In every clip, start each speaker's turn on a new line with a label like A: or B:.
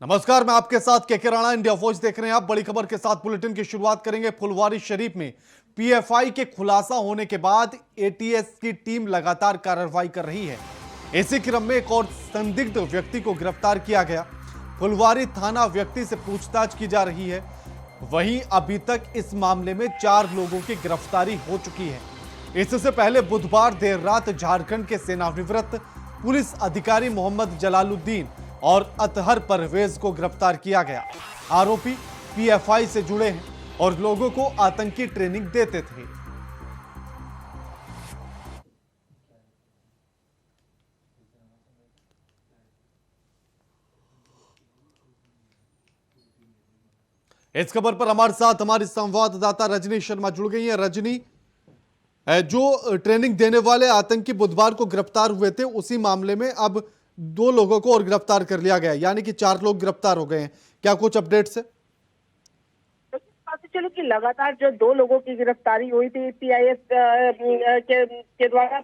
A: नमस्कार, मैं आपके साथ केके राणा। इंडिया वॉइस देख रहे हैं आप। बड़ी खबर के साथ बुलेटिन की शुरुआत करेंगे। फुलवारी शरीफ में पीएफआई के खुलासा होने के बाद एटीएस की टीम लगातार कार्रवाई कर रही है। इसी क्रम में एक और संदिग्ध व्यक्ति को गिरफ्तार किया गया। फुलवारी थाना व्यक्ति से पूछताछ की जा रही है। वहीं अभी तक इस मामले में 4 लोगों की गिरफ्तारी हो चुकी है। इससे पहले बुधवार देर रात झारखंड के सेवानिवृत्त पुलिस अधिकारी मोहम्मद जलालुद्दीन और अतहर परवेज को गिरफ्तार किया गया। आरोपी पीएफआई से जुड़े हैं और लोगों को आतंकी ट्रेनिंग देते थे। इस खबर पर हमारे साथ हमारी संवाददाता रजनी शर्मा जुड़ गई है। रजनी, जो ट्रेनिंग देने वाले आतंकी बुधवार को गिरफ्तार हुए थे, उसी मामले में अब 2 लोगों को और गिरफ्तार कर लिया गया, यानी कि 4 लोग गिरफ्तार हो गए हैं। क्या कुछ अपडेट्स है?
B: चलो कि लगातार जो 2 लोगों की गिरफ्तारी हुई थी सीआईएस के द्वारा,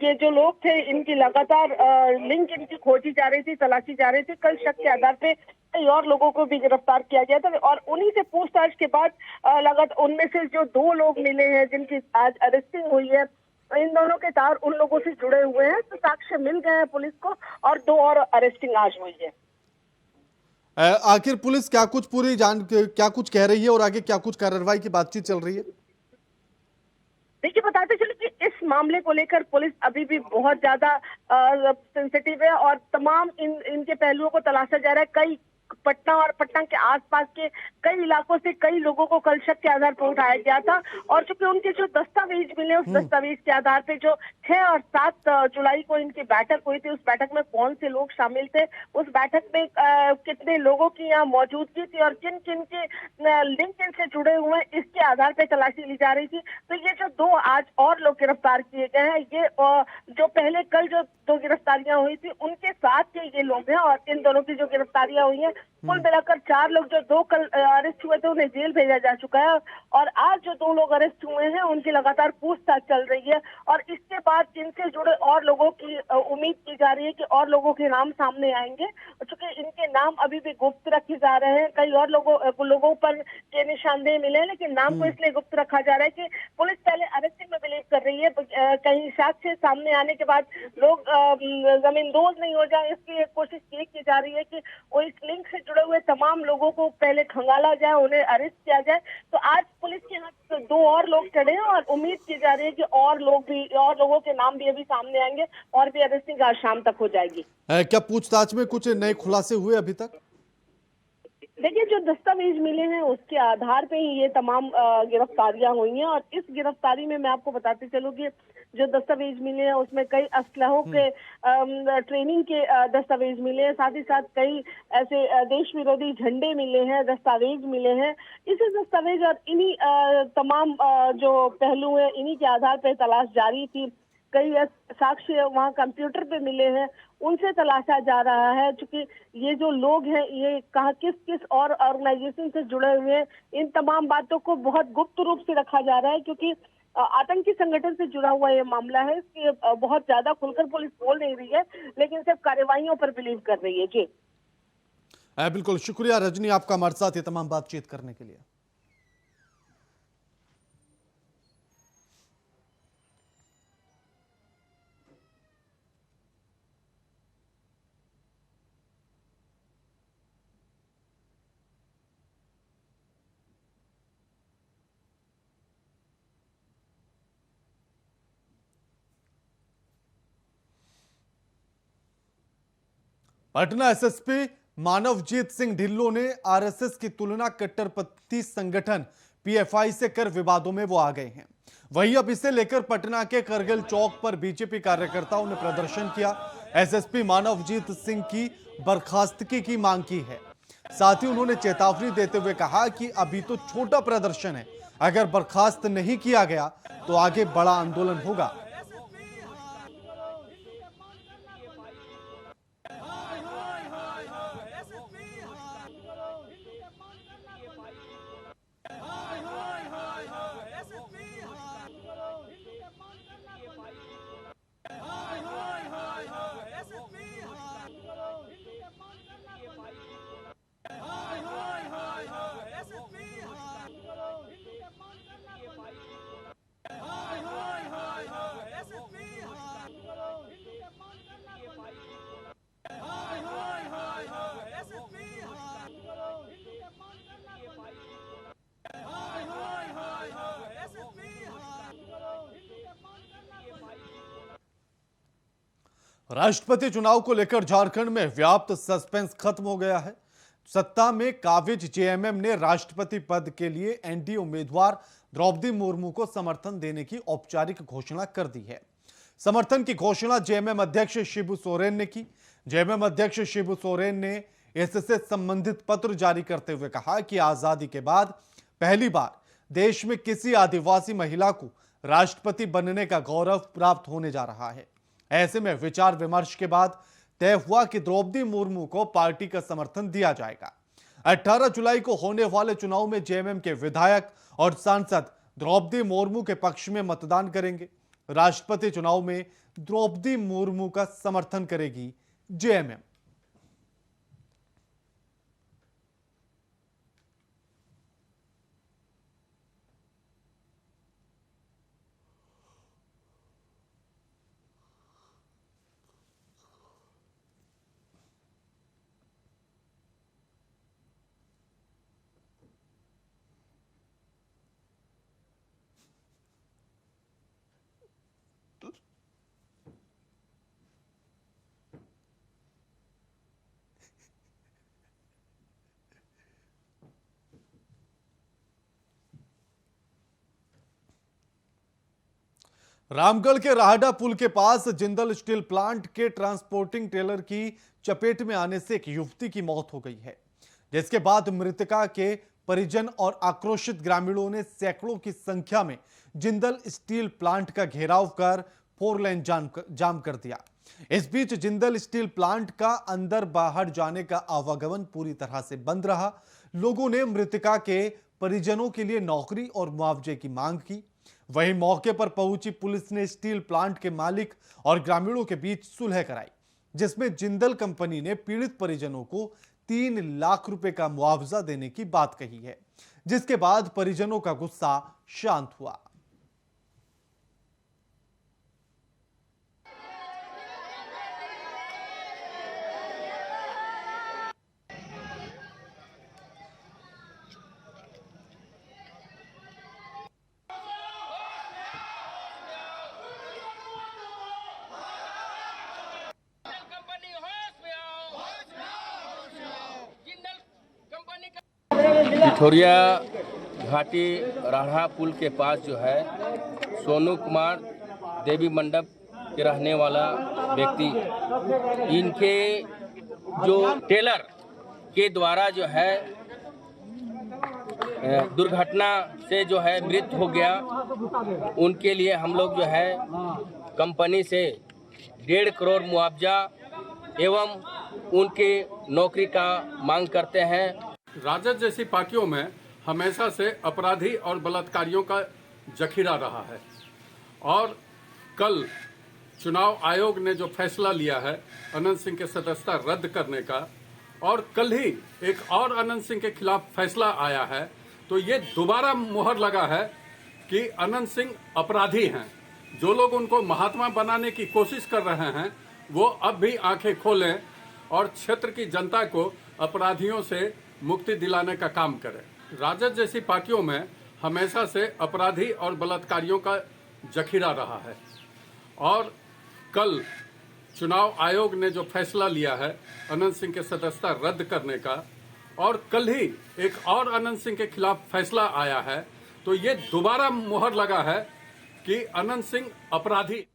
B: ये जो लोग थे इनकी लगातार लिंक इनकी खोजी जा रही थी, तलाशी जा रही थी। कल शक के आधार पे कई और लोगों को भी गिरफ्तार किया गया था और उन्हीं से पूछताछ के बाद लगातार उनमें से जो 2 लोग मिले हैं जिनकी आज अरेस्टिंग हुई है, इन दोनों के तार उन लोगों से जुड़े हुए हैं, तो साक्ष्य मिल गए हैं पुलिस को और 2 और अरेस्टिंग आज हुई है।
A: आखिर पुलिस क्या कुछ कह रही है और आगे क्या कुछ कार्रवाई की बातचीत चल रही है?
B: देखिए, बताते चले कि इस मामले को लेकर पुलिस अभी भी बहुत ज्यादा सेंसिटिव है और तमाम इनके पहलुओं को तलाशा जा रहा है। कई पटना और पटना के आसपास के कई इलाकों से कई लोगों को कल शक के आधार पर उठाया गया था और चूंकि उनके जो दस्तावेज मिले, उस दस्तावेज के आधार पे जो 6 और 7 जुलाई को इनकी बैठक हुई थी, उस बैठक में कौन से लोग शामिल थे, उस बैठक में कितने लोगों की यहाँ मौजूदगी थी और किन किन के लिंक इनसे जुड़े हुए हैं, इसके आधार पे तलाशी ली जा रही थी। तो ये जो 2 आज और लोग गिरफ्तार किए गए हैं, ये जो पहले कल जो 2 गिरफ्तारियां हुई थी उनके साथ के ये लोग हैं और इन दोनों की जो गिरफ्तारियां हुई हैं, कुल मिलाकर 4 लोग, जो 2 कल अरेस्ट हुए थे उन्हें जेल भेजा जा चुका है और आज जो 2 लोग अरेस्ट हुए हैं उनकी लगातार पूछताछ चल रही है और इसके बाद इनसे जुड़े और लोगों की उम्मीद की जा रही है कि और लोगों के नाम सामने आएंगे। चूंकि इनके नाम अभी भी गुप्त रखे जा रहे हैं, कई और लोगों पर के निशानदेह मिले हैं, लेकिन नाम को इसलिए गुप्त रखा जा रहा है कि पुलिस पहले अरेस्टिंग में बिलीव कर रही है। कहीं साक्ष्य सामने आने के बाद लोग जमींदोज नहीं हो जाए, इसकी कोशिश ये की जा रही है कि वो इस लिंक से जुड़े हुए तमाम लोगों को पहले खंगाला जाए, उन्हें अरेस्ट किया जाए। तो आज पुलिस के हाथ 2 और लोग चढ़े हैं और उम्मीद की जा रही है कि और लोगों के नाम भी अभी सामने आएंगे और भी अरेस्टिंग आज शाम तक हो जाएगी।
A: क्या पूछताछ में कुछ नए खुलासे हुए अभी तक?
B: देखिए, जो दस्तावेज मिले हैं उसके आधार पे ही ये तमाम गिरफ्तारियां हुई हैं और इस गिरफ्तारी में मैं आपको बताते चलूं कि जो दस्तावेज मिले हैं उसमें कई असलहों के ट्रेनिंग के दस्तावेज मिले हैं, साथ ही साथ कई ऐसे देश विरोधी झंडे मिले हैं, दस्तावेज मिले हैं। इसी दस्तावेज और इन्हीं तमाम जो पहलू हैं, इन्हीं के आधार पर तलाश जारी थी। कई साक्ष्य वहाँ कंप्यूटर पे मिले हैं, उनसे तलाशा जा रहा है। क्योंकि ये जो लोग हैं ये कहा किस किस और ऑर्गेनाइजेशन से जुड़े हुए हैं, इन तमाम बातों को बहुत गुप्त रूप से रखा जा रहा है क्योंकि आतंकी संगठन से जुड़ा हुआ ये मामला है। इसलिए बहुत ज्यादा खुलकर पुलिस बोल नहीं रही है, लेकिन सिर्फ कार्रवाइयों पर बिलीव कर रही है। जी
A: बिल्कुल, शुक्रिया रजनी आपका हमारे साथ ये तमाम बातचीत करने के लिए। पटना एसएसपी मानवजीत सिंह ढिल्लों ने आरएसएस की तुलना कट्टरपंथी संगठन पीएफआई से कर विवादों में वो आ गए हैं। वहीं अब इसे लेकर पटना के करगिल चौक पर बीजेपी कार्यकर्ताओं ने प्रदर्शन किया। एसएसपी मानवजीत सिंह की बर्खास्तगी की मांग की है। साथ ही उन्होंने चेतावनी देते हुए कहा कि अभी तो छोटा प्रदर्शन है, अगर बर्खास्त नहीं किया गया तो आगे बड़ा आंदोलन होगा। राष्ट्रपति चुनाव को लेकर झारखंड में व्याप्त सस्पेंस खत्म हो गया है। सत्ता में काबिज जेएमएम ने राष्ट्रपति पद के लिए एनडीए उम्मीदवार द्रौपदी मुर्मू को समर्थन देने की औपचारिक घोषणा कर दी है। समर्थन की घोषणा जेएमएम अध्यक्ष शिबू सोरेन ने की। जेएमएम अध्यक्ष शिबू सोरेन ने इससे संबंधित पत्र जारी करते हुए कहा कि आजादी के बाद पहली बार देश में किसी आदिवासी महिला को राष्ट्रपति बनने का गौरव प्राप्त होने जा रहा है। ऐसे में विचार विमर्श के बाद तय हुआ कि द्रौपदी मुर्मू को पार्टी का समर्थन दिया जाएगा। 18 जुलाई को होने वाले चुनाव में जेएमएम के विधायक और सांसद द्रौपदी मुर्मू के पक्ष में मतदान करेंगे। राष्ट्रपति चुनाव में द्रौपदी मुर्मू का समर्थन करेगी जेएमएम। रामगढ़ के राहडा पुल के पास जिंदल स्टील प्लांट के ट्रांसपोर्टिंग ट्रेलर की चपेट में आने से एक युवती की मौत हो गई है, जिसके बाद मृतका के परिजन और आक्रोशित ग्रामीणों ने सैकड़ों की संख्या में जिंदल स्टील प्लांट का घेराव कर 4 लेन जाम कर दिया। इस बीच जिंदल स्टील प्लांट का अंदर बाहर जाने का आवागमन पूरी तरह से बंद रहा। लोगों ने मृतका के परिजनों के लिए नौकरी और मुआवजे की मांग की। वहीं मौके पर पहुंची पुलिस ने स्टील प्लांट के मालिक और ग्रामीणों के बीच सुलह कराई, जिसमें जिंदल कंपनी ने पीड़ित परिजनों को 3 लाख रुपए का मुआवजा देने की बात कही है, जिसके बाद परिजनों का गुस्सा शांत हुआ।
C: पिठोरिया घाटी राढ़ा पुल के पास जो है सोनू कुमार देवी मंडप के रहने वाला व्यक्ति, इनके जो टेलर के द्वारा जो है दुर्घटना से जो है मृत्यु हो गया। उनके लिए हम लोग जो है कंपनी से 1.5 करोड़ मुआवजा एवं उनके नौकरी का मांग करते हैं।
D: राजद जैसी पार्टियों में हमेशा से अपराधी और बलात्कारियों का जखीरा रहा है और कल चुनाव आयोग ने जो फैसला लिया है अनंत सिंह के सदस्यता रद्द करने का, और कल ही एक और अनंत सिंह के खिलाफ फैसला आया है, तो ये दोबारा मुहर लगा है कि अनंत सिंह अपराधी हैं। जो लोग उनको महात्मा बनाने की कोशिश कर रहे हैं वो अब भी आंखें खोलें और क्षेत्र की जनता को अपराधियों से मुक्ति दिलाने का काम करें। राजद जैसी पार्टियों में हमेशा से अपराधी और बलात्कारियों का जखीरा रहा है और कल चुनाव आयोग ने जो फैसला लिया है अनंत सिंह के सदस्यता रद्द करने का, और कल ही एक और अनंत सिंह के खिलाफ फैसला आया है, तो ये दोबारा मुहर लगा है कि अनंत सिंह अपराधी।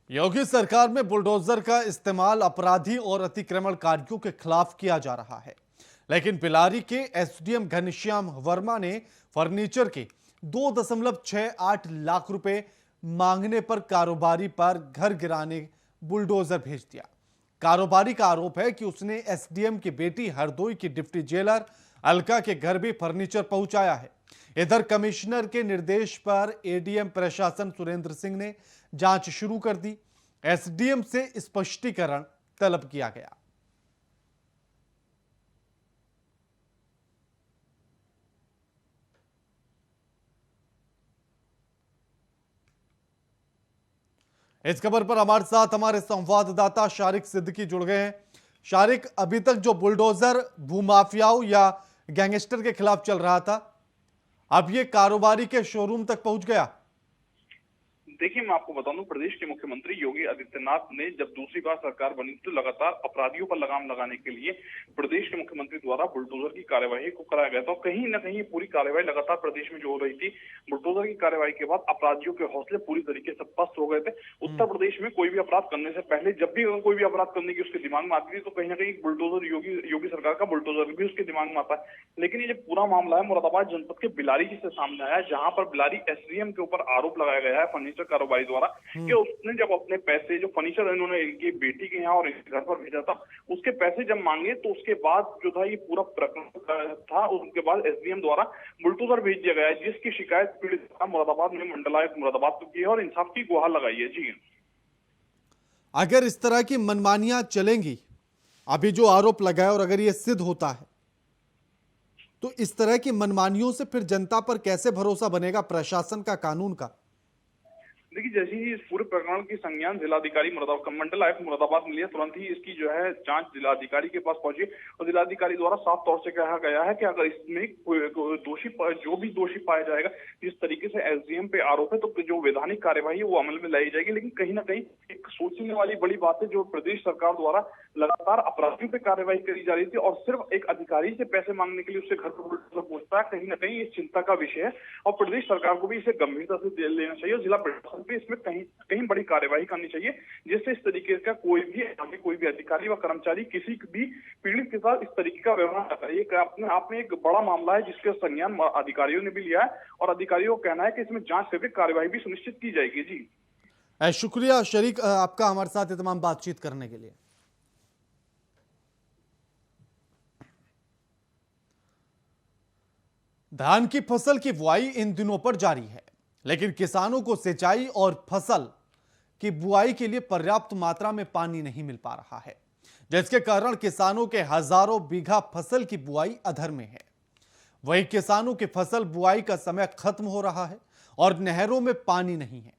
A: योगी सरकार में बुलडोजर का इस्तेमाल अपराधी और अतिक्रमणकारियों के खिलाफ किया जा रहा है, लेकिन बिलारी के एसडीएम घनश्याम वर्मा ने फर्नीचर के 2.68 लाख रुपए मांगने पर कारोबारी पर घर गिराने बुलडोजर भेज दिया। कारोबारी का आरोप है कि उसने एसडीएम की बेटी हरदोई की डिप्टी जेलर अलका के घर भी फर्नीचर पहुंचाया है। इधर कमिश्नर के निर्देश पर एडीएम प्रशासन सुरेंद्र सिंह ने जांच शुरू कर दी। एसडीएम से स्पष्टीकरण तलब किया गया। इस खबर पर हमारे साथ हमारे संवाददाता शारिक सिद्दीकी जुड़ गए हैं। शारिक, अभी तक जो बुलडोजर भूमाफियाओं या गैंगस्टर के खिलाफ चल रहा था, अब ये कारोबारी के शोरूम तक पहुंच गया।
E: देखिए, मैं आपको बता दूं, प्रदेश के मुख्यमंत्री योगी आदित्यनाथ ने जब दूसरी बार सरकार बनी तो लगातार अपराधियों पर लगाम लगाने के लिए प्रदेश के मुख्यमंत्री द्वारा बुलडोजर की कार्यवाही को कराया गया था। और कहीं न कहीं पूरी कार्यवाही लगातार प्रदेश में जो हो रही थी, बुलडोजर की कार्यवाही के बाद अपराधियों के हौसले पूरी तरीके से पस्त हो गए थे। उत्तर प्रदेश में कोई भी अपराध करने से पहले जब भी कोई भी अपराध करने की उसके दिमाग में आती थी तो कहीं ना कहीं बुलडोजर योगी सरकार का बुलडोजर भी उसके दिमाग में आता है। लेकिन ये जो पूरा मामला है मुरादाबाद जनपद के बिलारी से सामने आया, जहां पर बिलारी एसडीएम के ऊपर आरोप लगाया गया है फर्नीचर कारोबारी द्वारा कि उसने जब अपने पैसे जो फर्नीचर इन्होंने इनकी बेटी के यहाँ और इनके घर पर भेजा था, उसके पैसे जब मांगे तो उसके बाद जो था ये पूरा प्रकरण था, उसके बाद एसडीएम द्वारा बुलडोजर भेज दिया गया है, जिसकी शिकायत पीड़ित मुरादाबाद में मंडलायुक्त मुरादाबाद को की है और इंसाफ की गुहार लगाई है। जी,
A: अगर इस तरह की मनमानियां चलेंगी, अभी जो आरोप लगाए और अगर ये सिद्ध होता है तो इस तरह की मनमानियों से फिर जनता पर कैसे भरोसा बनेगा प्रशासन का, कानून का?
E: देखिए, जैसे ही इस पूरे प्रकरण की संज्ञान जिलाधिकारी मंडलायुक्त मुरादाबाद मिली है, तुरंत ही इसकी जो है जांच जिलाधिकारी के पास पहुंची और जिलाधिकारी द्वारा साफ तौर से कहा गया है कि अगर इसमें जो भी दोषी पाया जाएगा, जिस तरीके से एसडीएम पे आरोप है, तो जो वैधानिक कार्यवाही है वो अमल में लाई जाएगी। लेकिन कहीं ना कहीं एक सोचने वाली बड़ी बात है, जो प्रदेश सरकार द्वारा लगातार अपराधियों पे कार्रवाई करी जा रही थी और सिर्फ एक अधिकारी से पैसे मांगने के लिए उससे घर पर पहुंचता है, कहीं ना कहीं ये चिंता का विषय है और प्रदेश सरकार को भी इसे गंभीरता से लेना चाहिए और जिला प्रशासन भी इसमें कहीं बड़ी कार्यवाही करनी चाहिए, जिससे इस तरीके का कोई भी अधिकारी व कर्मचारी किसी भी पीड़ित के साथ इस तरीके का व्यवहार करता है। ये अपने आप में एक बड़ा मामला है, जिसके संज्ञान अधिकारियों ने भी लिया है और अधिकारियों का कहना है कि इसमें जांच करके कार्यवाही भी सुनिश्चित की जाएगी। जी,
A: शुक्रिया शरीक आपका हमारे साथ ये तमाम बातचीत करने के लिए। धान की फसल की बुआई इन दिनों पर जारी है, लेकिन किसानों को सिंचाई और फसल की बुआई के लिए पर्याप्त मात्रा में पानी नहीं मिल पा रहा है, जिसके कारण किसानों के हजारों बीघा फसल की बुआई अधर में है। वहीं किसानों की फसल बुआई का समय खत्म हो रहा है और नहरों में पानी नहीं है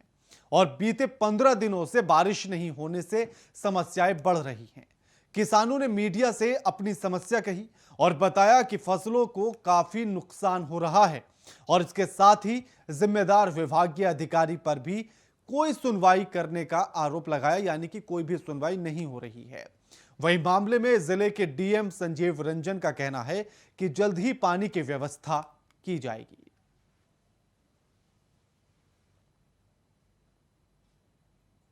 A: और बीते 15 दिनों से बारिश नहीं होने से समस्याएं बढ़ रही हैं। किसानों ने मीडिया से अपनी समस्या कही और बताया कि फसलों को काफी नुकसान हो रहा है और इसके साथ ही जिम्मेदार विभागीय अधिकारी पर भी कोई सुनवाई करने का आरोप लगाया, यानी कि कोई भी सुनवाई नहीं हो रही है। वहीं मामले में जिले के डीएम संजीव रंजन का कहना है कि जल्द ही पानी की व्यवस्था की जाएगी।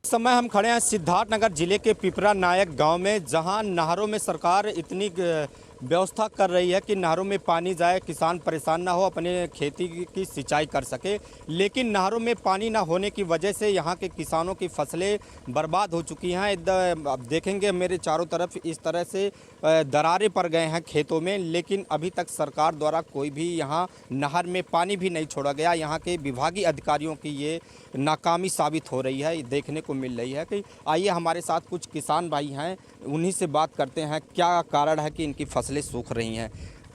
F: इस समय हम खड़े हैं सिद्धार्थनगर जिले के पिपरा नायक गांव में, जहां नहरों में सरकार इतनी व्यवस्था कर रही है कि नहरों में पानी जाए, किसान परेशान ना हो, अपने खेती की सिंचाई कर सके। लेकिन नहरों में पानी ना होने की वजह से यहाँ के किसानों की फसलें बर्बाद हो चुकी हैं। अब देखेंगे मेरे चारों तरफ इस तरह से दरारें पड़ गए हैं खेतों में, लेकिन अभी तक सरकार द्वारा कोई भी यहाँ नहर में पानी भी नहीं छोड़ा गया। यहाँ के विभागीय अधिकारियों की ये नाकामी साबित हो रही है, देखने को मिल रही है। कि आइए हमारे साथ कुछ किसान भाई हैं, उन्हीं से बात करते हैं क्या कारण है कि इनकी फसलें सूख रही हैं।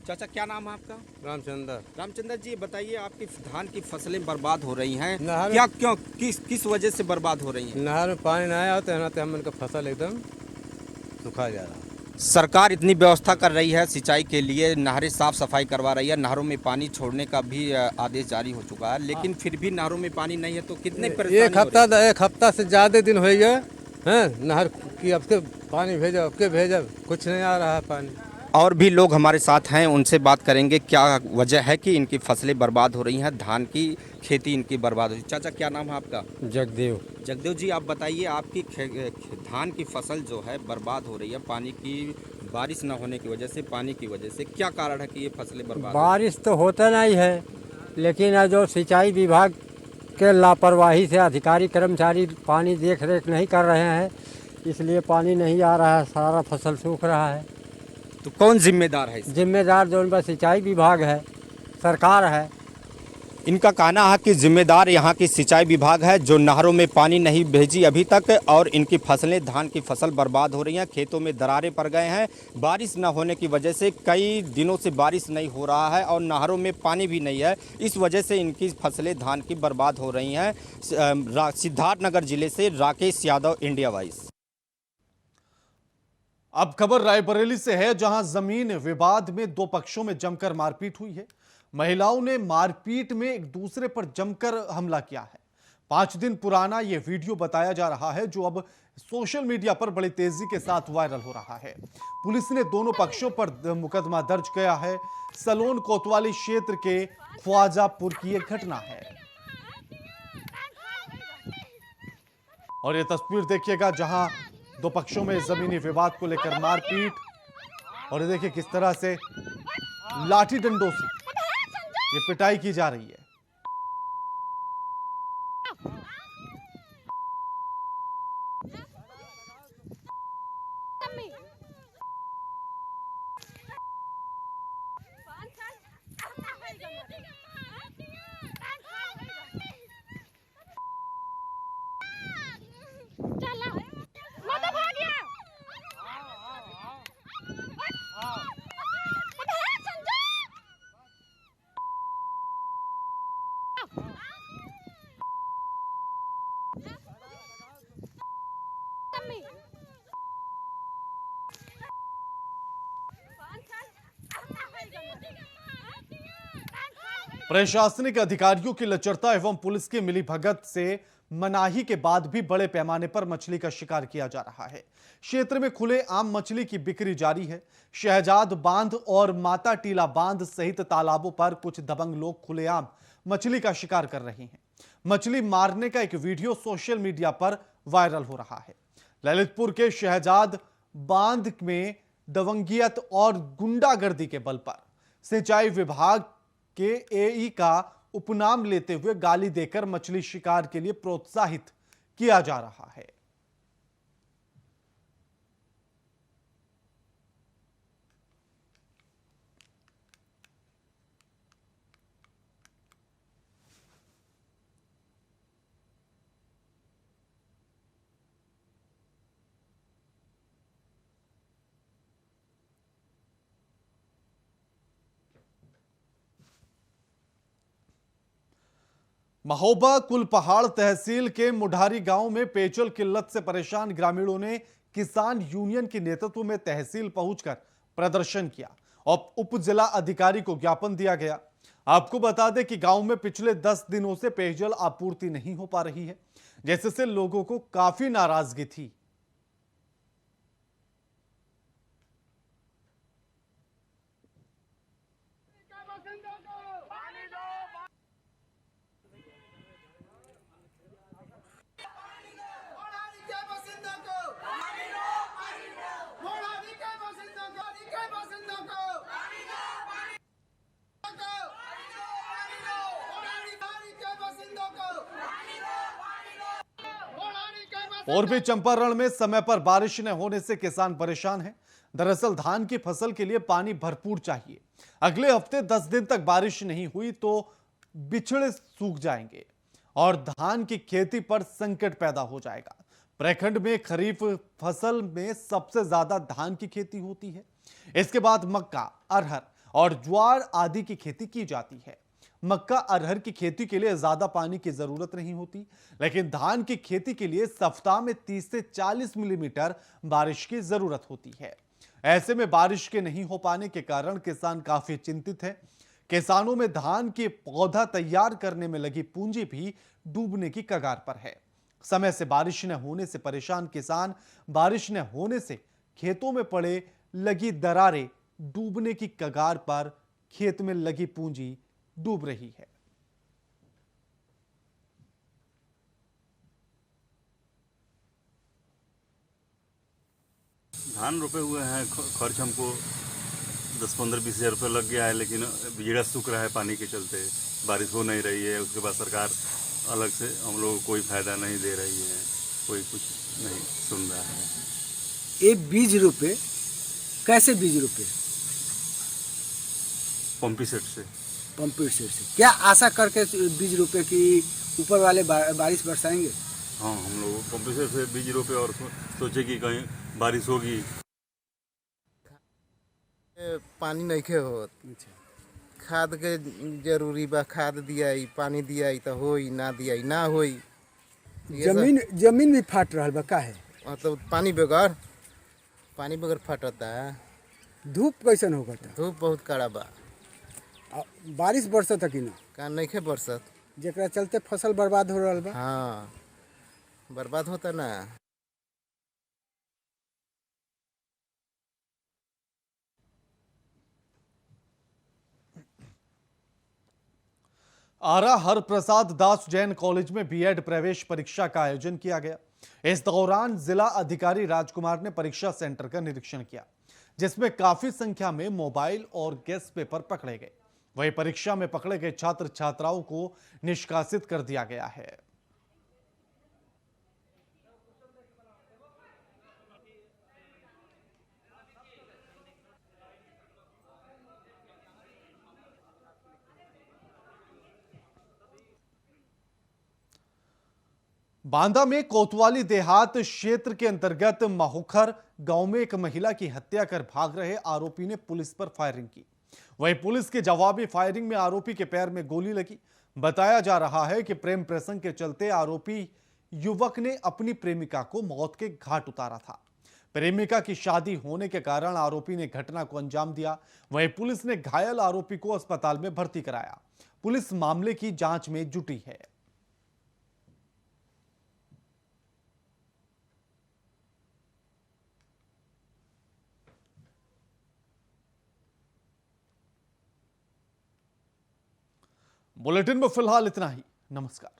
F: चाचा, क्या नाम है आपका? रामचंद्र जी, बताइए, आपकी धान की फसलें बर्बाद हो रही हैं, क्या क्यों, किस वजह से बर्बाद हो रही हैं?
G: नहर में पानी नहीं आया तो हम इनका फसल एकदम सूखा जा रहा है।
F: सरकार इतनी व्यवस्था कर रही है सिंचाई के लिए, नहरें साफ सफाई करवा रही है, नहरों में पानी छोड़ने का भी आदेश जारी हो चुका है, लेकिन फिर भी नहरों में पानी नहीं है तो कितने
G: एक हफ्ता से ज्यादा दिन हो गए हैं नहर की, अब के पानी भेजो, अब के भेजो, कुछ नहीं आ रहा है पानी।
F: और भी लोग हमारे साथ हैं, उनसे बात करेंगे क्या वजह है कि इनकी फसलें बर्बाद हो रही हैं, धान की खेती इनकी बर्बाद हो रही है। चाचा, क्या नाम है आपका? जगदेव जी, आप बताइए, आपकी धान की फसल जो है बर्बाद हो रही है पानी की, बारिश न होने की वजह से, पानी की वजह से, क्या कारण है कि ये फसलें बर्बाद?
H: बारिश तो होता नहीं है, लेकिन जो सिंचाई विभाग के लापरवाही से अधिकारी कर्मचारी पानी देख रेख नहीं कर रहे हैं, इसलिए पानी नहीं आ रहा है, सारा फसल सूख रहा है।
F: तो कौन जिम्मेदार है?
H: जिम्मेदार जो उनका सिंचाई विभाग है, सरकार है।
F: इनका कहना है कि जिम्मेदार यहाँ की सिंचाई विभाग है, जो नहरों में पानी नहीं भेजी अभी तक और इनकी फसलें, धान की फसल बर्बाद हो रही हैं, खेतों में दरारें पड़ गए हैं। बारिश न होने की वजह से, कई दिनों से बारिश नहीं हो रहा है और नहरों में पानी भी नहीं है, इस वजह से इनकी फसलें धान की बर्बाद हो रही हैं। सिद्धार्थनगर जिले से राकेश यादव, इंडिया वाइस।
A: अब खबर रायबरेली से है, जहां जमीन विवाद में दो पक्षों में जमकर मारपीट हुई है। महिलाओं ने मारपीट में एक दूसरे पर जमकर हमला किया है। 5 दिन पुराना यह वीडियो बताया जा रहा है जो अब सोशल मीडिया पर बड़ी तेजी के साथ वायरल हो रहा है। पुलिस ने दोनों पक्षों पर मुकदमा दर्ज किया है। सलोन कोतवाली क्षेत्र के ख्वाजापुर की यह घटना है और यह तस्वीर देखिएगा जहां दो पक्षों में जमीनी विवाद को लेकर मारपीट, और ये देखिए किस तरह से लाठी डंडों से ये पिटाई की जा रही है। प्रशासनिक अधिकारियों की लचरता एवं पुलिस की मिलीभगत से मनाही के बाद भी बड़े पैमाने पर मछली का शिकार किया जा रहा है। क्षेत्र में खुले आम मछली की बिक्री जारी है। शहजाद बांध और माता टीला बांध सहित तालाबों पर कुछ दबंग लोग खुलेआम मछली का शिकार कर रहे हैं। मछली मारने का एक वीडियो सोशल मीडिया पर वायरल हो रहा है। ललितपुर के शहजाद बांध में दबंगियत और गुंडागर्दी के बल पर सिंचाई विभाग के एई का उपनाम लेते हुए गाली देकर मछली शिकार के लिए प्रोत्साहित किया जा रहा है। महोबा कुलपहाड़ तहसील के मुढ़ारी गांव में पेयजल किल्लत से परेशान ग्रामीणों ने किसान यूनियन के नेतृत्व में तहसील पहुंचकर प्रदर्शन किया और उप जिला अधिकारी को ज्ञापन दिया गया। आपको बता दें कि गांव में पिछले 10 दिनों से पेयजल आपूर्ति नहीं हो पा रही है, जिससे लोगों को काफी नाराजगी थी। और भी चंपारण में समय पर बारिश न होने से किसान परेशान हैं। दरअसल धान की फसल के लिए पानी भरपूर चाहिए। अगले हफ्ते 10 दिन तक बारिश नहीं हुई तो बिछड़े सूख जाएंगे और धान की खेती पर संकट पैदा हो जाएगा। प्रखंड में खरीफ फसल में सबसे ज्यादा धान की खेती होती है। इसके बाद मक्का, अरहर और ज्वार आदि की खेती की जाती है। मक्का अरहर की खेती के लिए ज्यादा पानी की जरूरत नहीं होती, लेकिन धान की खेती के लिए सप्ताह में 30 से 40 मिलीमीटर बारिश की जरूरत होती है। ऐसे में बारिश के नहीं हो पाने के कारण किसान काफी चिंतित है। किसानों में धान के पौधा तैयार करने में लगी पूंजी भी डूबने की कगार पर है। समय से बारिश न होने से परेशान किसान, बारिश न होने से खेतों में पड़े लगी दरारें, डूबने की कगार पर खेत में लगी पूंजी डूब रही है।
I: धान रोपे हुए हैं, खर्च हमको 10-15-20 हज़ार रुपये लग गया है, लेकिन बिजड़ा सूख रहा है पानी के चलते, बारिश हो नहीं रही है। उसके बाद सरकार अलग से हम लोगों को कोई फायदा नहीं दे रही है, कोई कुछ नहीं सुन रहा है।
J: ये बीज रोपे, कैसे बीज रोपे?
I: पंपी सेट से।
J: पंपी सेट से क्या आशा करके बीज रोपे कि ऊपर वाले बारिश बरसाएंगे?
I: हाँ, हम लोग पंपी सेट से बीज रोपे और सोचे कि कहीं बारिश होगी।
K: पानी नहीं खे हो, खाद के जरूरी बा, खाद दिया, पानी दिया तो होई, ना दिया ना होई।
J: जमीन भी फाट रहा बा, का है
K: मतलब पानी बगैर फटता है।
J: धूप कैसन होगा?
K: धूप बहुत कड़ा बा।
J: बारिश बरसत कि ना?
K: का नहीं खे बरसत।
J: जेकरा चलते फसल बर्बाद हो रहा बा।
K: हाँ, बर्बाद होता ना।
A: आरा हरप्रसाद दास जैन कॉलेज में बीएड प्रवेश परीक्षा का आयोजन किया गया। इस दौरान जिला अधिकारी राजकुमार ने परीक्षा सेंटर का निरीक्षण किया, जिसमें काफी संख्या में मोबाइल और गैस पेपर पकड़े गए। वहीं परीक्षा में पकड़े गए छात्र छात्राओं को निष्कासित कर दिया गया है। बांदा में कोतवाली देहात क्षेत्र के अंतर्गत माहुखर गांव में एक महिला की हत्या कर भाग रहे आरोपी ने पुलिस पर फायरिंग की। वहीं पुलिस के जवाबी फायरिंग में आरोपी के पैर में गोली लगी। बताया जा रहा है कि प्रेम प्रसंग के चलते आरोपी युवक ने अपनी प्रेमिका को मौत के घाट उतारा था। प्रेमिका की शादी होने के कारण आरोपी ने घटना को अंजाम दिया। वहीं पुलिस ने घायल आरोपी को अस्पताल में भर्ती कराया। पुलिस मामले की जांच में जुटी है। बुलेटिन में फिलहाल इतना ही। नमस्कार।